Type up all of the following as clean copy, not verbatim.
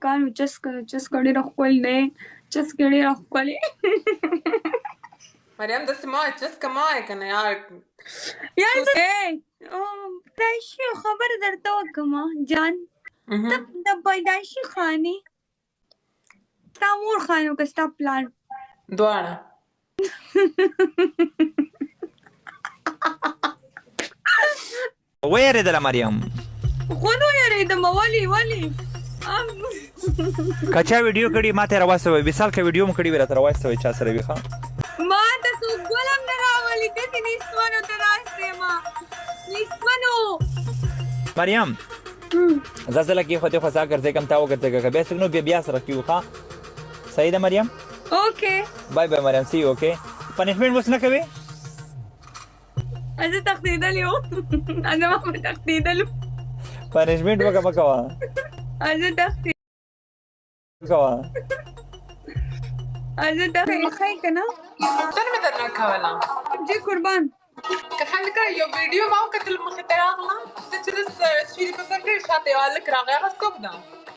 هلکانو چس کړي راخول نه چس کړي راخولې مریم داسې ما چس کما کنه یار پیدائشي خبره درته وکړم جان د پیدائشي خانې ستا مور خانو که ستا پلان دواړه ویرېدله مریم خونو یېرېدم ولې که چا ویډیو کړي ما ته یې راواستوئ مثال که ویډیو مو کړي وي راته راواستوئ چا سره وي ښه ما ته څوک ګل هم نه راولي داسې نیستمنو ته ناست یم نیستمنو مریم زه زه لږ خو دې خوا سا ګرځېږم تا وګرځېږه که بیا څوک نو بیا سره کیو ښه صحیح ده مریم اوکې بای بای مریم سی اوکې پنشمنټ اوس نه کوې زه تښتېدلی وم زما په تښتېدلو پنشمنټ وکړه مه کوه زه تښتې کوه زه ښایي که نه پوښتنه مې درنه کوله جی قربان که خلکه یو ویډیو ما وکتل مخې ته راغله ته چې داس شیرې په سر کړې شاته یو هلک راغی هغه څوک ده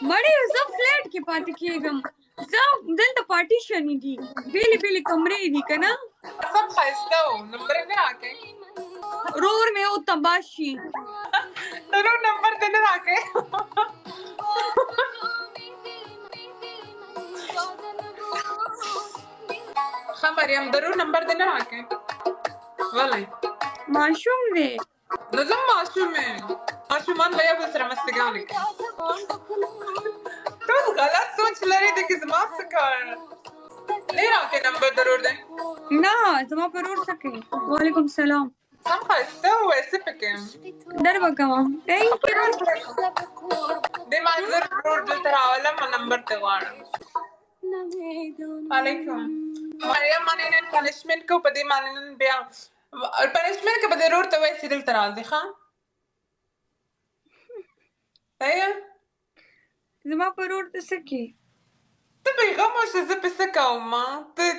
مړې زه فلیټ کې پاتې کېږم زه دلته پارټیشنې دي بېلې کمرې دي که نه سب ښایسته و نمبر یې نه راکړې رور مې و تباه شي ضرور نمبر دې نه راکړې ښه مریم ضرور نمبر دې نه راکړې ولې ماشوم دی نو زه ماشوم یم ماشومان به یو بل سره مستګانې کوي ټول غلط سوچ لري دی که زما څه کار نه راکړې نمبر ضرور دی نه زما په رور څه کوي وعلیکم سلام سم ښایسته ووایې څه پکې در به کوم دې ما زه ضرور دلته راولم نمبر ته غواړم وعلیکم مریم باندې نن پنشمنټ کو په دې باندې نن بیا پنشمنټ کې به ضرور ته وایي چې دلته راځي ښه صحیح زما په رور ته څه کوي ته بېغمه شه زه پې څه کوم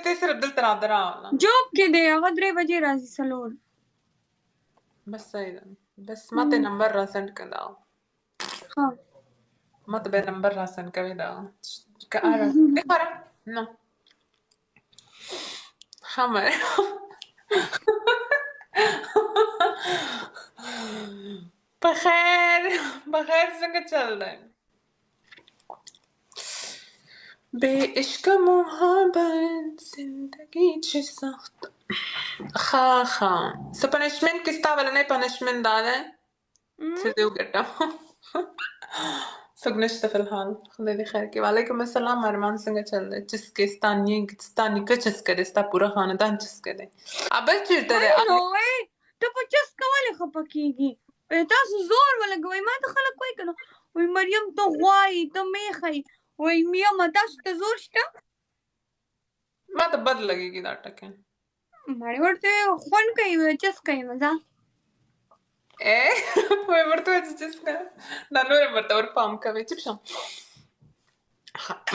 ته صرف دلته راولم جوب کې دی هغه 3 بجې راځي څلور بس صحیح ده بس ما ته نمبر را سند کړه دا ما ته به نمبر را سند کوي دا که آره بخوره نه خمر بخیر څنګه چل دی بے عشق محبت زندگی چه سخت ښه څه پنشمنټ کې ستا ولنی پنشمنټ دا دی چې دې وګټم څوک نشته فی الحال خدای دې خیر کړي وعلیکم السلام ارمان څنګه چل دی چسکې ستا نیکه چسکه دی ستا پوره خاندان چسکه دی ابل چېرته دی ته په چسکه ولې خفه کېږي تاسو زور ولګوئ ما ته خلک وایي که نه وایي مریم ته غوايي ته میخه یې وایي میامه تاسو ته زور شته ما ته بد لګېږي دا ټکی مړې ورته خوند کوي چسکه یې مزه وایي ورته وایي چې چسکه دا نور یې ورته ور پام کوي چپ شه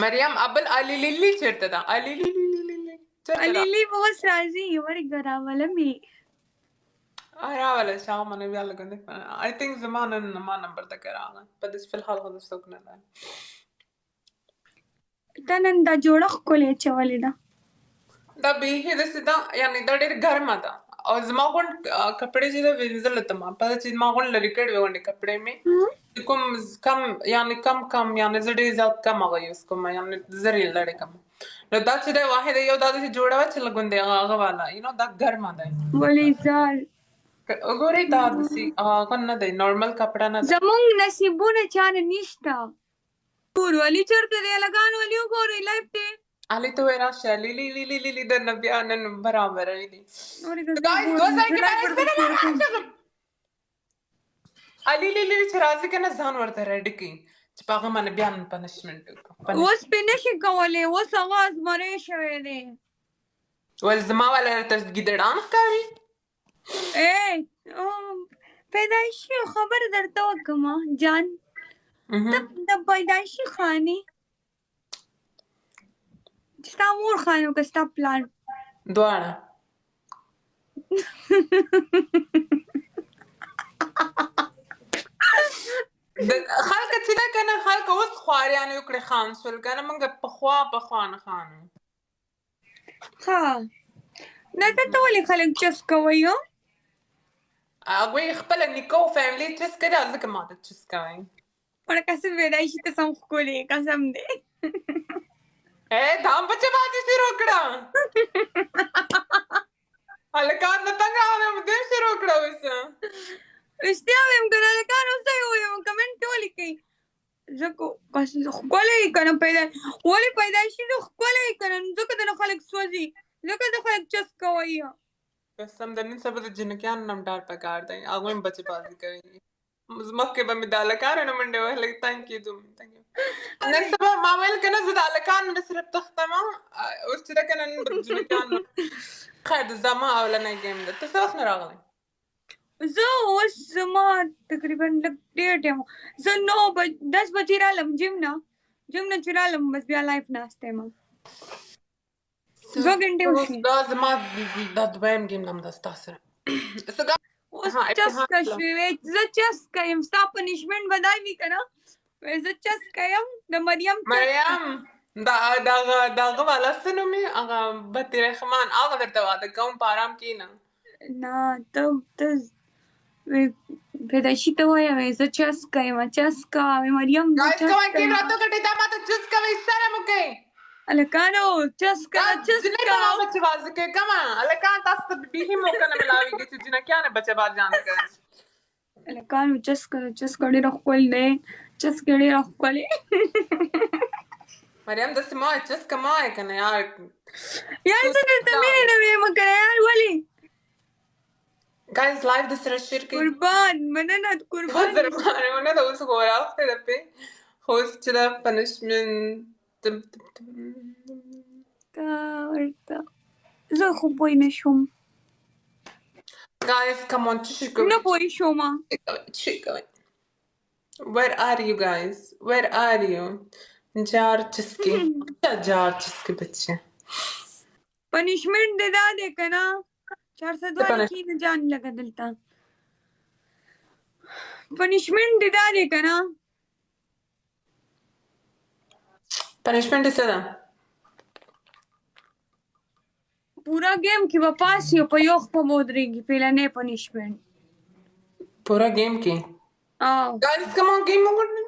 مریم ابل علي لیلي چېرته ده علي لیلي به اوس راځي ورګه راولم یې راوله چې هغه منه بیا لګندې آی تھنک زما نن ما نمبر ته کې راغلی په داسې فی الحال خو د څوک نه ده تا نن دا جوړه ښکلې اچولې ده دا بیخي داسې ده یعنې دا ډېر ګرمه ده او زما غونډ کپړې چې ده وینځله ته ما پته چې ما غونډ لرې کړې وې غونډې کپړې مې کوم کم یعنې زه ډېر زیات کم هغه یوز کوم یعنې زر یې لرې کوم نو دا چې دی واحد یو دا داسې جوړه وه چې لګوندې هغه والا دا ګرمه دی ولې ځال وګورئ دا داسې هغه نه دی نارمل کپړه نه ده زمونږ نصیبونه چانه نشته ګور علي چېرته دی هلکان علي وګورئ لایف دی علي ته وایي راشه لیلی درنه بیا نن برابروي دي علي لیلی چې راځي که نه ځان ورته رډ کړي چې په هغه باندې بیا پنشمنټ وکړو اوس پې نشي کولی اوس هغه ازمری شوی دی ولې زما والا درته ګیدړان ښکاري پیدائشي خبره درته وکړم جان د پیدائشي خانې ستا مور خانو که ستا پلان دواړه خلک چې دا کنه خلک اوس خواریان وکړي خان شول کنه موږ په نه خانو ها نه ته ولې خلک چس کوي هغوی خپل نیکو فیملی چس کړي ځکه ما ته چس کوي ورکه څه پیدایشي ته سم ښکلې قسم دی دا هم په څه باندې شروع کړه هلکان نه تنګ راغلی هم دې شروع کړه اوس رښتیا وایم که هلکان اوس ته ووایم کمنټ ولې کوي زه ښکلی یې که نه ولې پیدایشي زه ښکلی یې که نه ځکه درنه خلک سوځي ځکه د خلک چس کوي قسم د نن سبا د جنکیانو نه هم ډار پکار دی هغوی هم بچې بازي کوي مخکې به مې د هلکانو نه منډې وهلې تنګ کېدو نن سبا ما ویل که نه زه د هلکانو نه صرف تښتم اوس چې ده که نه نن به د جنکیانو خیر د زما اولنی ګیم ده ته څه وخت نه راغلی زه اوس زما تقریبا لږ ډېر ټایم زه 10 بجې رالم جیم نه چې رالم بس بیا لایف ناسته یم 2 غنټې وشي دا زما دا دویم ګیم ده همدا ستا سره اوس چسکه شوې زه چسکه یم ستا پنشمنټ به دا وي که نه زه چسکه یم د مریم دا هغه والا څه نومې هغه بتې رحمان هغه درته واده کوم په ارام کښېنه نه ته پیدایشي ته وایه زه چسکه یم چسکه مریم دا ماته چس کوئ شرم وکئ هلکانو چسکه بچه بازی کوي کمه هلکان تاسو ته بیخي موقع نه ملاویږي چې جنکیانې بچه بازیانې کوي هلکانو چسکه ډېره ښکلې دی چسکه ډېره ښکلې مریم داسې مه وایه چسکه مه وایه که نه یار یار زه درته مینې نه ویمه که نه یار ولې ګایز لایف د سره شیر کوي قربان مننه قربان نه ده اوس خو راوښتې ده پې خو اوس چې ده پنشمنټ زه خو پوی نه شوم Guys, come on, چی کوي نه پوی شوم چی کوي Where are you guys? Where are you? جار چسکی بچه پنشمنٹ دے دا دے کنا 400 والی کی نه جان لگا دلتا پنشمنٹ دے دا دے کنا پنشمنٹ څه ده پورا گیم کې به پاس یو په یو خپه به ودرېږي پیلنی پنشمنٹ پورا گیم کې Guys, come on, game وکړو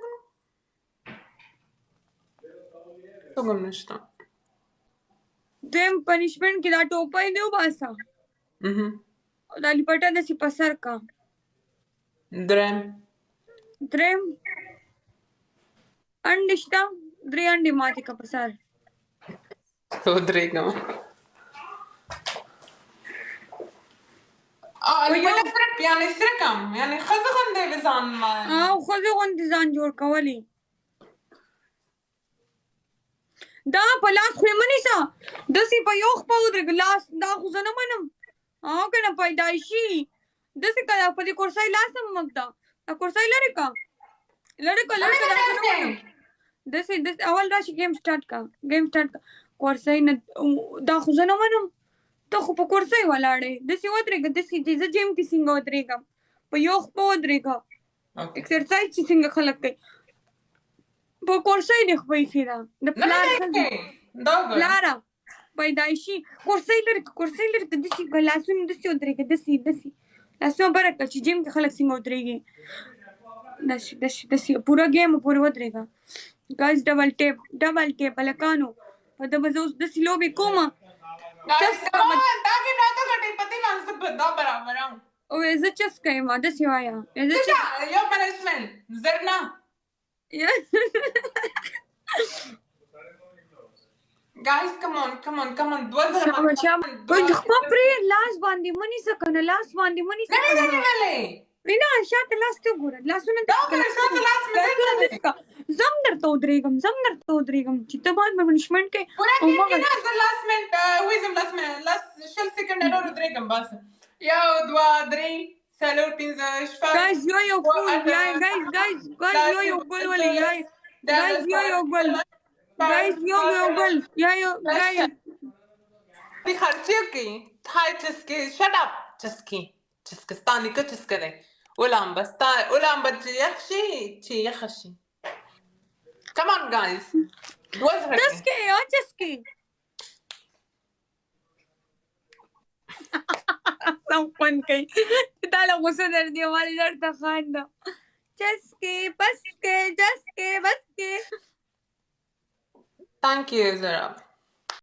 څوک هم نشته دویم پنشمنٹ کې دا ټوپۍ دی وباسه او دا لپټه داسې په سر کا دریم انډې شته 3 انډې ماتې که په سر ودرېږم یعنې سره کم یعنې ښځه غوندې ځان ښځې غوندې ځان جوړ کولی دا په لاس خو یې مه نیسه داسې په یو خپه ودرېږه لاس دا خو زه نه منم که نه پیدایشي داسې که په دې کورسۍ لاس هم مږده دا کورسۍ لرې که داسې اول راشي ګیم سټارټ که کورسۍ نه دا خو زه نه منم ته خو په کورسۍ ولاړې داسې ودرېږه داسې چې زه جیم کې څنګه ودرېږم په یو خپه ودرېږه اکسرسایز چې څنګه خلک کوي په کورسۍ دې خو ایښې ده د پلاره پیدایشي کورسۍ لرې که داسې لاسونه داسې ودرېږه داسې لاسونه بره کړه چې جیم کې خلک څنګه ودرېږي داسې پوره ګیم پورې ودرېږه ګایز ډبل ټیپ هلکانو په ده به زه اوس داسې لوبې کومه زه چسکه یم داسې وایه یو پنشمنټ زر نه Guys, come on. خپه پرې لاس باندې مه نیسه که نه لاس باندې مه نیسه نه شاته لاس ته وګوره لاسونه زه هم درته ودرېږم چې ته باید پنشمنټ کوې شل سیکنډه نور ودرېږم بس 1 2 3 څلور پنځه شپږ ګایز یو ګل ولې خرچې کوي هاي چسکي شټ اپ چسکي ستا نیکه چسکه دی ولامبس ولامبس يخشي شي يخشي. Come on guys. چسکے اور چسکے سم فن کئی تالا غصہ در دی ہماری لڑتا خاندہ چسکے بس کے جسکے بس کے. Thank you Zara.